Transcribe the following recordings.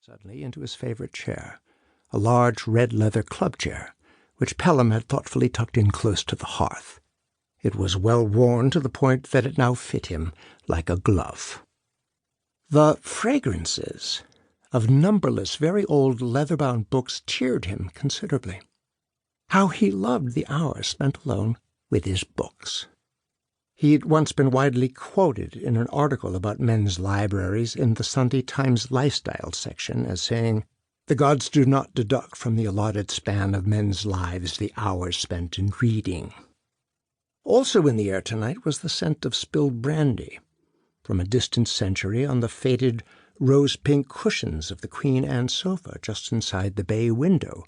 suddenly into his favorite chair, a large red leather club chair, which Pelham had thoughtfully tucked in close to the hearth. It was well worn to the point that it now fit him like a glove. The fragrances of numberless very old leather-bound books cheered him considerably. How he loved the hours spent alone with his books. He'd once been widely quoted in an article about men's libraries in the Sunday Times Lifestyle section as saying, "The gods do not deduct from the allotted span of men's lives the hours spent in reading." Also in the air tonight was the scent of spilled brandy from a distant century on the faded rose-pink cushions of the Queen Anne sofa just inside the bay window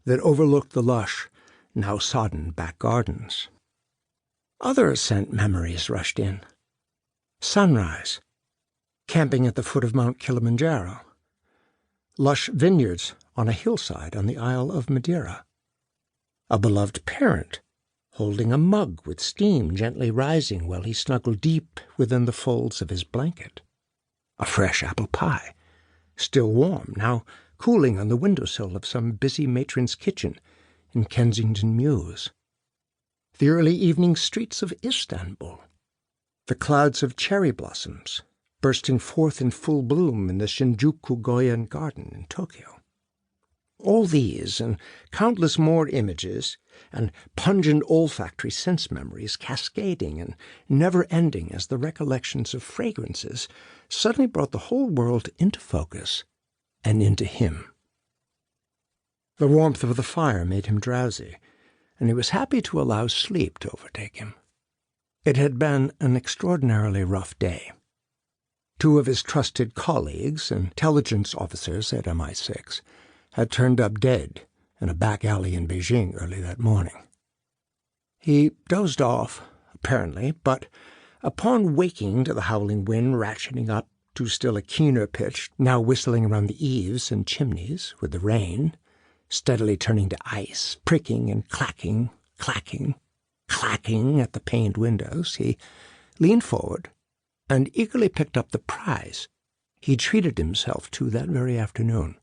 that overlooked the lush, now sodden back gardens. Other scent memories rushed in. Sunrise, camping at the foot of Mount Kilimanjaro, lush vineyards on a hillside on the Isle of Madeira, a beloved parent holding a mug with steam gently rising while he snuggled deep within the folds of his blanket, a fresh apple pie, still warm, now cooling on the windowsill of some busy matron's kitchen in Kensington Mews, the early evening streets of Istanbul, the clouds of cherry blossoms bursting forth in full bloom in the Shinjuku Goyan Garden in Tokyo. All these and countless more images and pungent olfactory sense memories cascading and never-ending as the recollections of fragrances suddenly brought the whole world into focus and into him. The warmth of the fire made him drowsy, and he was happy to allow sleep to overtake him. It had been an extraordinarily rough day. 2 of his trusted colleagues, intelligence officers at MI6, had turned up dead in a back alley in Beijing early that morning. He dozed off, apparently, but upon waking to the howling wind ratcheting up to still a keener pitch, now whistling around the eaves and chimneys with the rain, steadily turning to ice, pricking and clacking, clacking, clacking at the paned windows, he leaned forward and eagerly picked up the prize he treated himself to that very afternoon,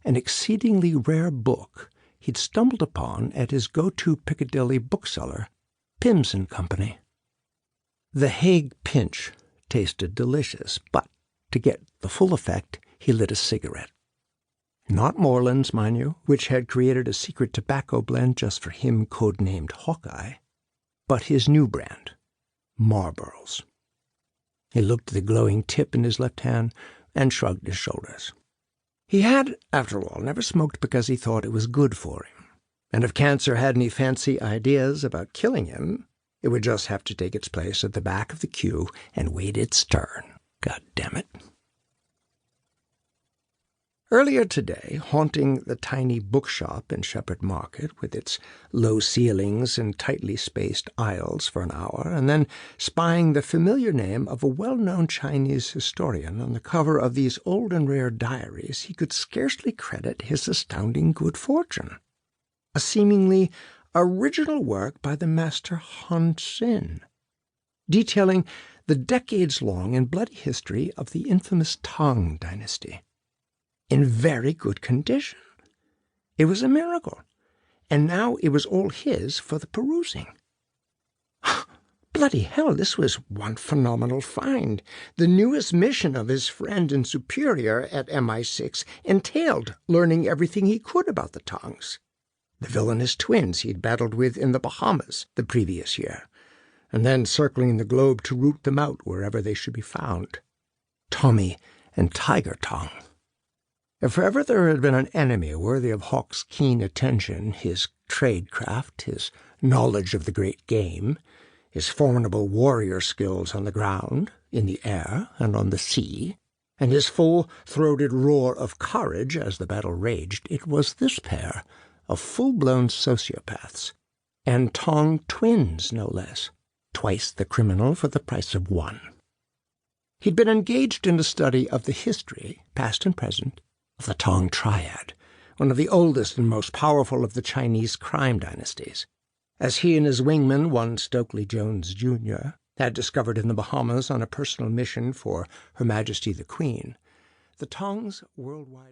an exceedingly rare book he'd stumbled upon at his go-to Piccadilly bookseller, Pimm's & Company. The Hague Pinch tasted delicious, but to get the full effect, he lit a cigarette. Not Moreland's, mind you, which had created a secret tobacco blend just for him codenamed Hawkeye, but his new brand, Marlboro's. He looked at the glowing tip in his left hand and shrugged his shoulders. He had, after all, never smoked because he thought it was good for him, and if cancer had any fancy ideas about killing him, it would just have to take its place at the back of the queue and wait its turn. God damn it. Earlier today, haunting the tiny bookshop in Shepherd Market with its low ceilings and tightly spaced aisles for an hour, and then spying the familiar name of a well-known Chinese historian on the cover of these old and rare diaries, he could scarcely credit his astounding good fortune. A seemingly original work by the master Han Xin, detailing the decades-long and bloody history of the infamous Tang dynasty. In very good condition. It was a miracle, and now it was all his for the perusing. Bloody hell, this was one phenomenal find. The newest mission of his friend and superior at MI6 entailed learning everything he could about the Tangs, the villainous twins he'd battled with in the Bahamas the previous year, and then circling the globe to root them out wherever they should be found. Tommy and Tiger Tong. If ever there had been an enemy worthy of Hawke's keen attention, his tradecraft, his knowledge of the great game, his formidable warrior skills on the ground, in the air, and on the sea, and his full-throated roar of courage as the battle raged, it was this pair of full-blown sociopaths, and Tong twins, no less, twice the criminal for the price of one. He'd been engaged in a study of the history, past and present, of the Tang Triad, one of the oldest and most powerful of the Chinese crime dynasties, as he and his wingman, one Stokely Jones, Jr., had discovered in the Bahamas on a personal mission for Her Majesty the Queen. The Tongs Worldwide